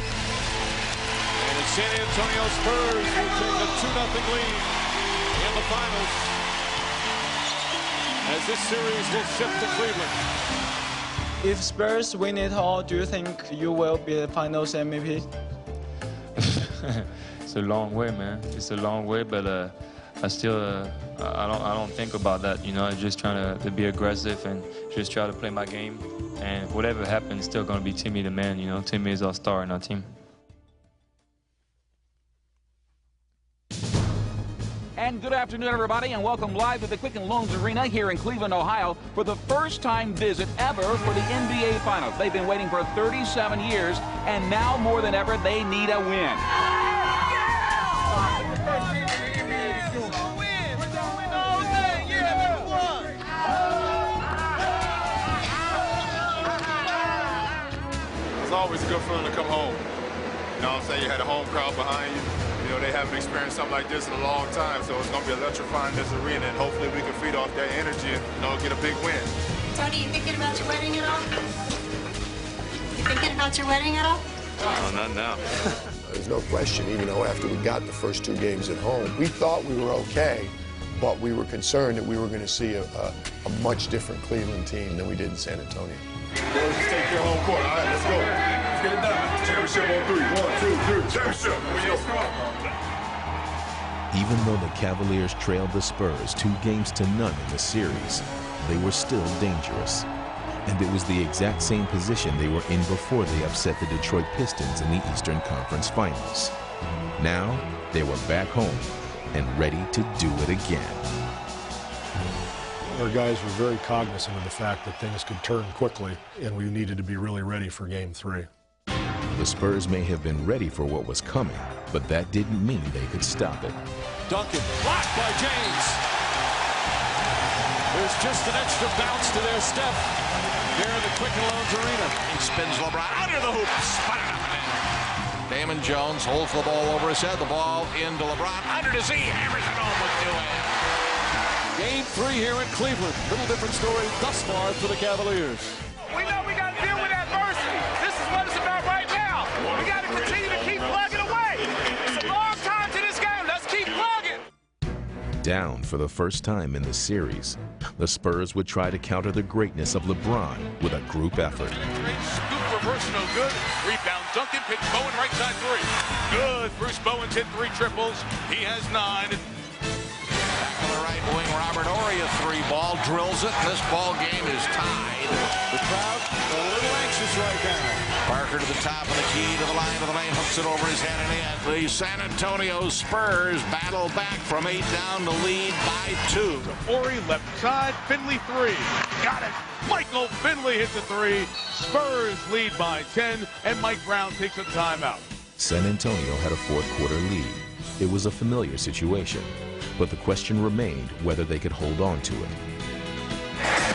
And the San Antonio Spurs will take a 2-0 lead in the finals as this series will shift to Cleveland. If Spurs win it all, do you think you will be the finals MVP? It's a long way, man. It's a long way, but I still I don't think about that. You know, I'm just trying to be aggressive and just try to play my game. And whatever happens, it's still going to be Timmy the man. You know, Timmy is our star in our team. And good afternoon, everybody, and welcome live to the Quicken Loans Arena here in Cleveland, Ohio, for the first-time visit ever for the NBA Finals. They've been waiting for 37 years, and now more than ever, they need a win. It's always a good feeling to come home. You know what I'm saying? You had a home crowd behind you. You know, they haven't experienced something like this in a long time, so it's going to be electrifying this arena, and hopefully we can feed off that energy and, you know, get a big win. Tony, you thinking about your wedding at all? You thinking about your wedding at all? No, not now. There's no question, even though after we got the first 2 games at home, we thought we were okay, but we were concerned that we were going to see a much different Cleveland team than we did in San Antonio. Let's just take your home court. All right, let's go. Let's get it done. Championship on 3. 1, 2, 3. Championship. Even though the Cavaliers trailed the Spurs 2 games to none in the series, they were still dangerous. And it was the exact same position they were in before they upset the Detroit Pistons in the Eastern Conference Finals. Now, they were back home and ready to do it again. Our guys were very cognizant of the fact that things could turn quickly, and we needed to be really ready for Game 3. The Spurs may have been ready for what was coming, but that didn't mean they could stop it. Duncan blocked by James. There's just an extra bounce to their step here in the Quicken Loans Arena. He spins LeBron under the hoop. Damon Jones holds the ball over his head. The ball into LeBron. Under to Z. Hammers it home with 2 hands. Game 3 here in Cleveland. Little different story thus far for the Cavaliers. We know we got to deal with adversity. This is what it's about right now. We got to continue to keep plugging away. It's a long time to this game. Let's keep plugging. Down for the first time in the series, the Spurs would try to counter the greatness of LeBron with a group effort. Scoop reverse, no good. Rebound, Duncan, pitch Bowen, right side 3. Good. Bruce Bowen's hit 3 triples. He has 9. On the right wing, Robert Horry, a 3-ball, drills it. This ball game is tied. The crowd a little anxious right now. Parker to the top of the key, to the line of the lane, hooks it over his head and in. The San Antonio Spurs battle back from 8 down to lead by 2. Horry, left side, Finley 3. Got it. Michael Finley hits a 3. Spurs lead by 10, and Mike Brown takes a timeout. San Antonio had a fourth-quarter lead. It was a familiar situation, but the question remained whether they could hold on to it.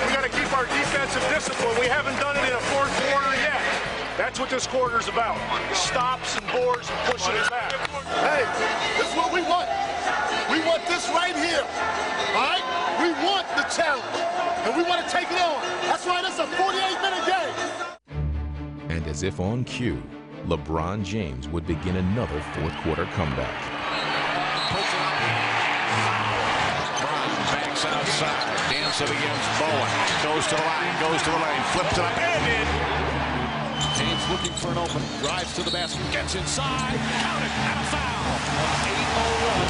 We got to keep our defensive discipline. We haven't done it in a fourth quarter yet. That's what this quarter's about. Stops and boards and pushing it back. Hey, this is what we want. We want this right here. All right? We want the challenge. And we want to take it on. That's why this is a 48-minute game. And as if on cue, LeBron James would begin another fourth-quarter comeback. Backs outside. aggressive against Bowen. Goes to the line, goes to the lane, flips it up, and in. James looking for an open, drives to the basket, gets inside, count it, and a foul. An 8-0 run,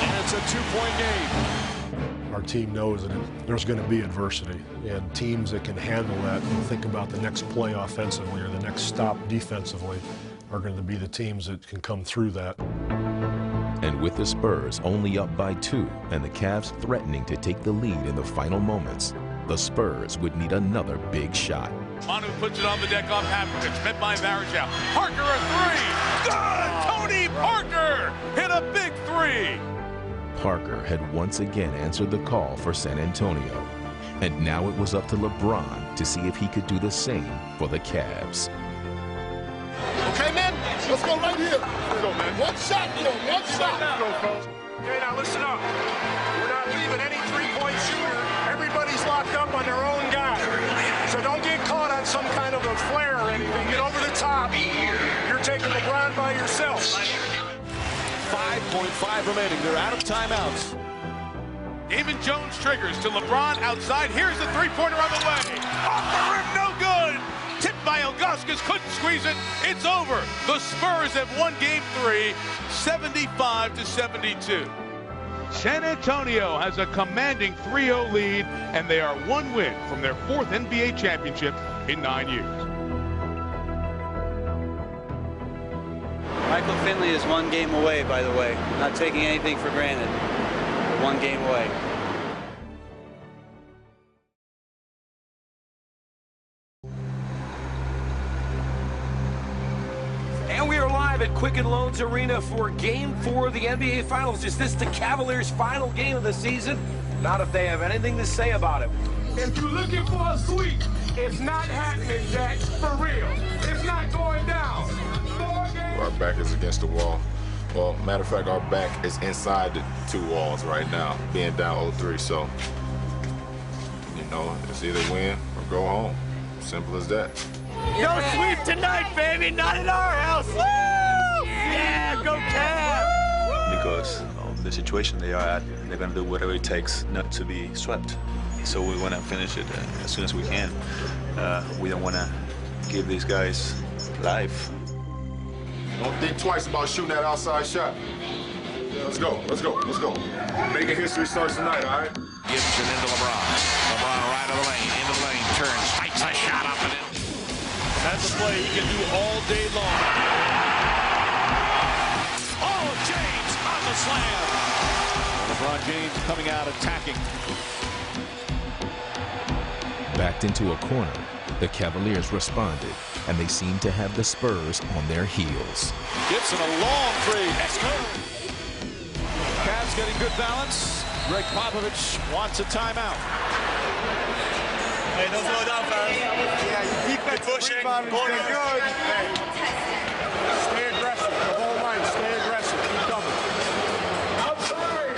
and it's a 2-point game. Our team knows that there's going to be adversity, and teams that can handle that and think about the next play offensively or the next stop defensively are going to be the teams that can come through that. And with the Spurs only up by 2 and the Cavs threatening to take the lead in the final moments, the Spurs would need another big shot. Manu puts it on the deck off Havlicek, met by Varejao. Parker a 3. Good! Tony Parker hit a big 3. Parker had once again answered the call for San Antonio, and now it was up to LeBron to see if he could do the same for the Cavs. Okay, man, let's go right here. Let's go, man. One shot, bro. One shot. Let's go, folks. Okay, now listen up. We're not leaving any three-point shooter. Everybody's locked up on their own guy. So don't get caught on some kind of a flare or anything. Get over the top. You're taking LeBron by yourself. 5.5 remaining. They're out of timeouts. David Jones triggers to LeBron outside. Here's the three-pointer on the way. Off the rim, no good. Tipped by Ilgauskas, couldn't squeeze it. It's over. The Spurs have won Game 3, 75-72. San Antonio has a commanding 3-0 lead, and they are 1 win from their 4th NBA championship in 9 years. Michael Finley is 1 game away, by the way. Not taking anything for granted. 1 game away. And we are live at Quicken Loans Arena for Game 4 of the NBA Finals. Is this the Cavaliers' final game of the season? Not if they have anything to say about it. If you're looking for a sweep, it's not happening, Jack. For real. It's not going down. Our back is against the wall. Well, matter of fact, our back is inside the 2 walls right now, being down 0-3. So, you know, it's either win or go home. Simple as that. No sweep tonight, baby. Not in our house. Woo! Yeah, go Cavs! Because of the situation they are at, they're going to do whatever it takes not to be swept. So we want to finish it as soon as we can. We don't want to give these guys life. Don't think twice about shooting that outside shot. Let's go, let's go, let's go. Making history starts tonight, all right? Gibson into LeBron. LeBron right of the lane, into the lane, turns, spikes a shot up and in. That's a play he can do all day long. Oh, James on the slam. LeBron James coming out attacking. Backed into a corner, the Cavaliers responded, and they seemed to have the Spurs on their heels. Gibson a long three. That's good. Cavs getting good balance. Greg Popovich wants a timeout. Hey, don't slow down, fellas. Yeah, you keep that pushing. Going good. Hey. Stay aggressive. The whole line, stay aggressive. Keep coming. I'm sorry.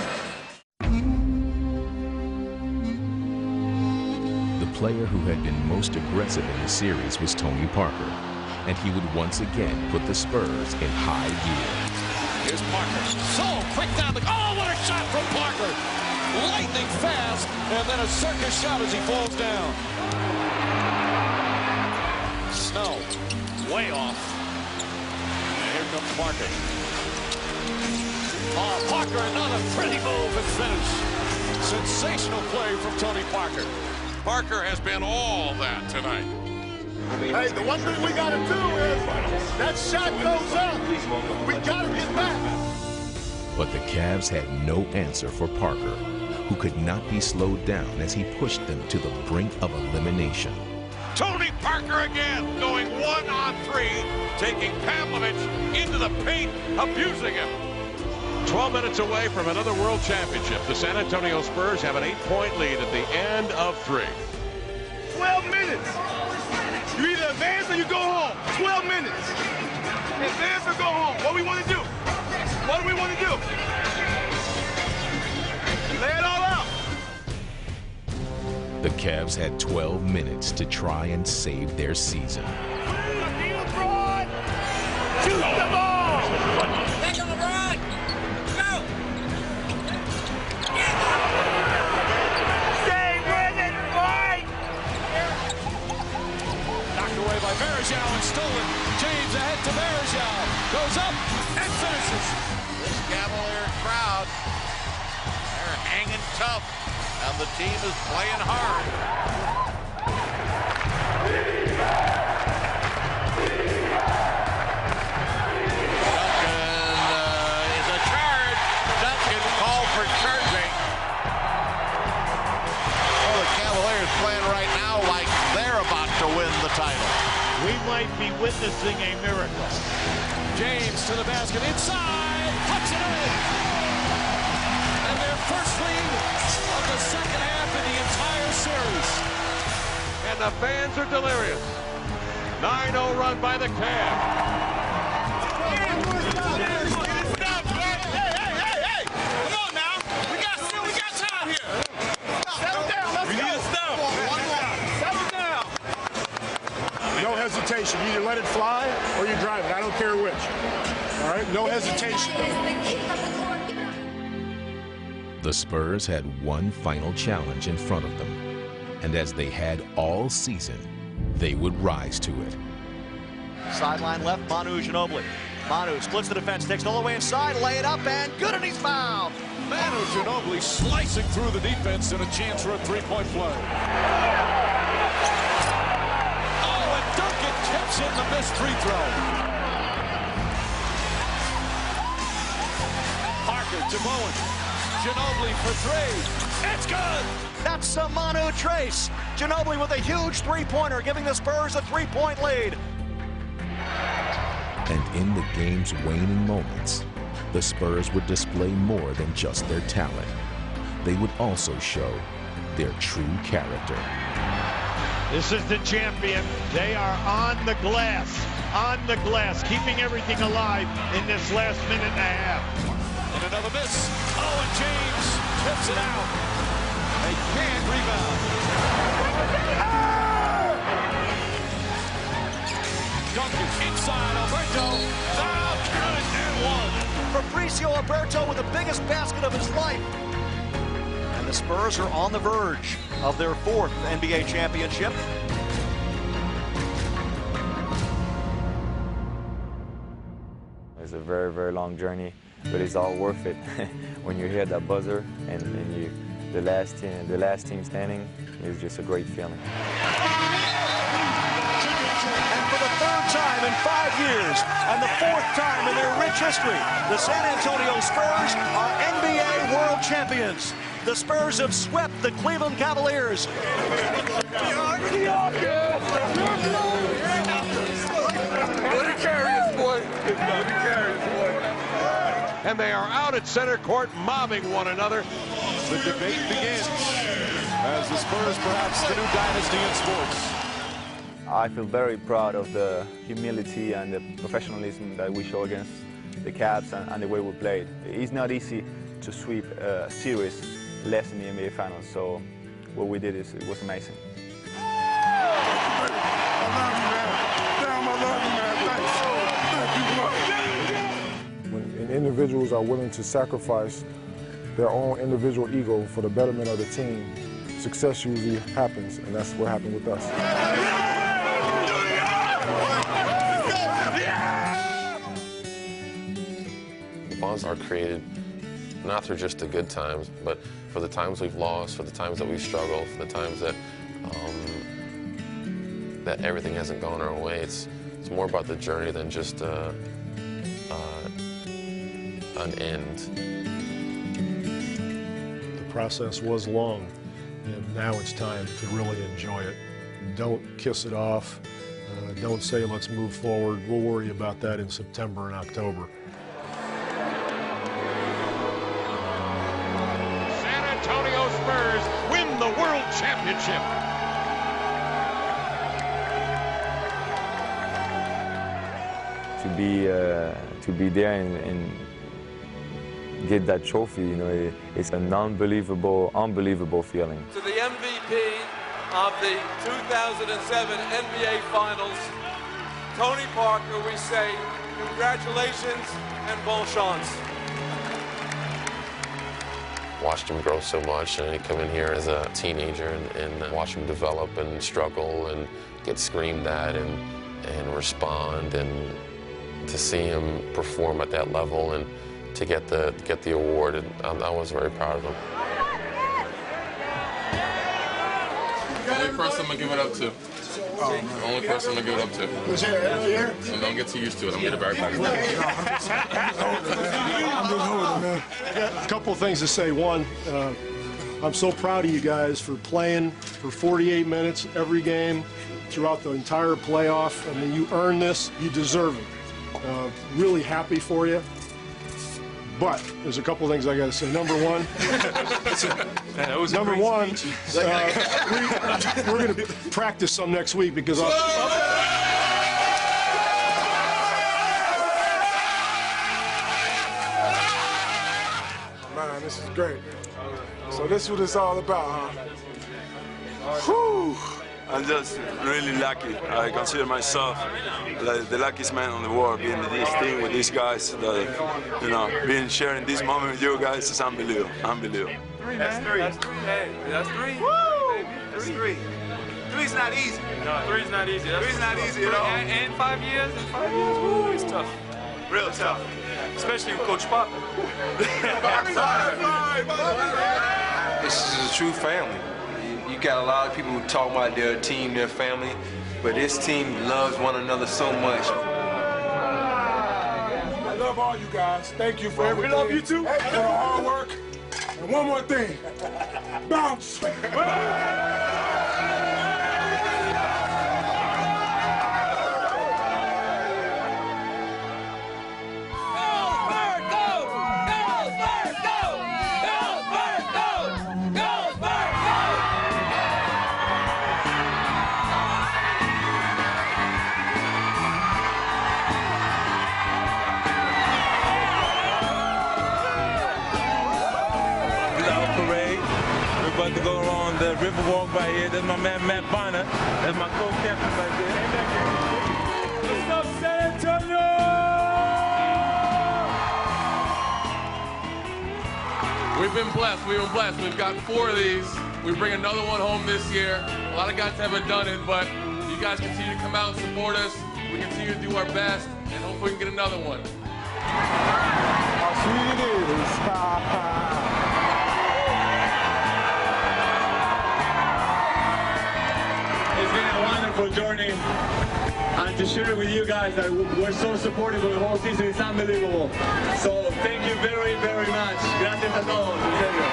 The player who had been most aggressive in the series was Tony Parker, and he would once again put the Spurs in high gear. Here's Parker. So quick down the... Oh, what a shot from Parker. Lightning fast, and then a circus shot as he falls down. Snow, way off. And here comes Parker. Oh, Parker, another pretty move and finish. Sensational play from Tony Parker. Parker has been all that tonight. Hey, the one thing we got to do is that shot goes up. We got to get back. But the Cavs had no answer for Parker, who could not be slowed down as he pushed them to the brink of elimination. Tony Parker again, going 1-on-3, taking Pavlovich into the paint, abusing him. 12 minutes away from another world championship. The San Antonio Spurs have an 8-point lead at the end of 3. 12 minutes. You either advance or you go home. 12 minutes. Advance or go home. What do we want to do? What do we want to do? Lay it all out. The Cavs had 12 minutes to try and save their season. Shoot the ball! Back on LeBron! Go! Stay ready! away by Varejao and stolen. James ahead to Varejao. Goes up and finishes. This Cavalier crowd, they're hanging tough, and the team is playing hard. Duncan is a charge. Duncan called for charging. Oh, the Cavaliers playing right now like they're about to win the title. We might be witnessing a miracle. James to the basket inside, puts it in. And their first lead of the second half in the entire series. And the fans are delirious. 9-0 run by the Cavs. No hesitation. You either let it fly or you drive it. I don't care which. All right? No hesitation. The Spurs had one final challenge in front of them, and as they had all season, they would rise to it. Sideline left, Manu Ginobili. Manu splits the defense, takes it all the way inside, lay it up, and good, and he's fouled. Manu Ginobili slicing through the defense and a chance for a three-point play. Oh, and Duncan tips in the missed free throw. Parker to Bowen. Ginobili for three. It's good. That's a Manu Trace. Ginobili with a huge three-pointer, giving the Spurs a three-point lead. And in the game's waning moments, the Spurs would display more than just their talent. They would also show their true character. This is the champion. They are on the glass, keeping everything alive in this last minute and a half. And another miss. Oh, and James tips it out. They can't rebound. Duncan inside, Alberto. Now count it and one. Fabricio Alberto with the biggest basket of his life. And the Spurs are on the verge of their fourth NBA championship. It's a very, very long journey, but it's all worth it. When you hear that buzzer and the last team standing, it's just a great feeling. And for the third time in 5 years, and the fourth time in their rich history, the San Antonio Spurs are NBA World Champions. The Spurs have swept the Cleveland Cavaliers. And they are out at center court, mobbing one another. The debate begins as the Spurs, perhaps the new dynasty in sports. I feel very proud of the humility and the professionalism that we show against the Cavs and the way we played. It's not easy to sweep a series less in the NBA Finals, so what we did it was amazing. When individuals are willing to sacrifice their own individual ego for the betterment of the team, success usually happens, and that's what happened with us. The bonds are created not through just the good times, but for the times we've lost, for the times that we struggle, for the times that that everything hasn't gone our way. It's more about the journey than just an end. The process was long, and now it's time to really enjoy it. Don't kiss it off. Don't say, let's move forward. We'll worry about that in September and October. San Antonio Spurs win the World Championship. To be there and get that trophy, you know, it's an unbelievable feeling. To the MVP of the 2007 NBA Finals, Tony Parker, we say congratulations and bon chance. watched him grow so much, and he come in here as a teenager and watch him develop and struggle and get screamed at and respond, and to see him perform at that level and to get the award, and I was very proud of him. The only person I'm gonna give it up to. The only person I'm gonna give it up to. Who's here? So don't get too used to it. I'm gonna get it back. A couple of things to say. One, I'm so proud of you guys for playing for 48 minutes every game throughout the entire playoff. I mean, you earned this. You deserve it. Really happy for you. But there's a couple of things I got to say. Number one, we're going to practice some next week because Man, this is great. So this is what it's all about, huh? Whew. I'm just really lucky. I consider myself like the luckiest man on the world, being in this team with these guys. Being sharing this moment with you guys is unbelievable. Unbelievable. That's three. That's three. Hey, that's three. Woo! That's three. Three's not easy. No, three's not easy. Three's not easy at all. And 5 years. In 5 years, woo, it's tough. Real tough. Especially with Coach Pop. This is a true family. You got a lot of people who talk about their team, their family, but this team loves one another so much. I love all you guys. Thank you for everything. We love you too. For the hard work. And one more thing. Bounce. About to go on the river walk right here. That's my man Matt Bonner. That's my co-captain right there. What's up, San Antonio? We've been blessed. We've got 4 of these. We bring another one home this year. A lot of guys haven't done it, but you guys continue to come out and support us. We continue to do our best, and hopefully we can get another one. How sweet it is. It's been a wonderful journey, and to share it with you guys that we're so supportive for the whole season, it's unbelievable. So thank you very, very much. Gracias a todos. En serio.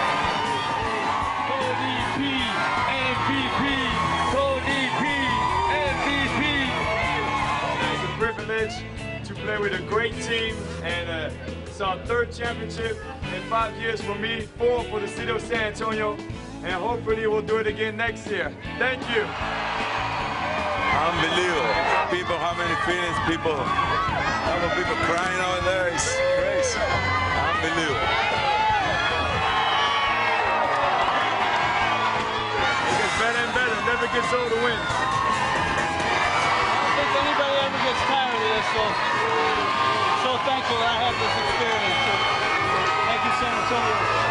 It's a privilege to play with a great team, and it's our 3rd championship in 5 years for me, 4 for the city of San Antonio, and hopefully we'll do it again next year. Thank you. Unbelievable. People, how many feelings, people crying out there. It's crazy. Unbelievable. It gets better and better. Never gets old to win. I don't think anybody ever gets tired of this, so thankful that I had this experience. So, thank you, San Antonio.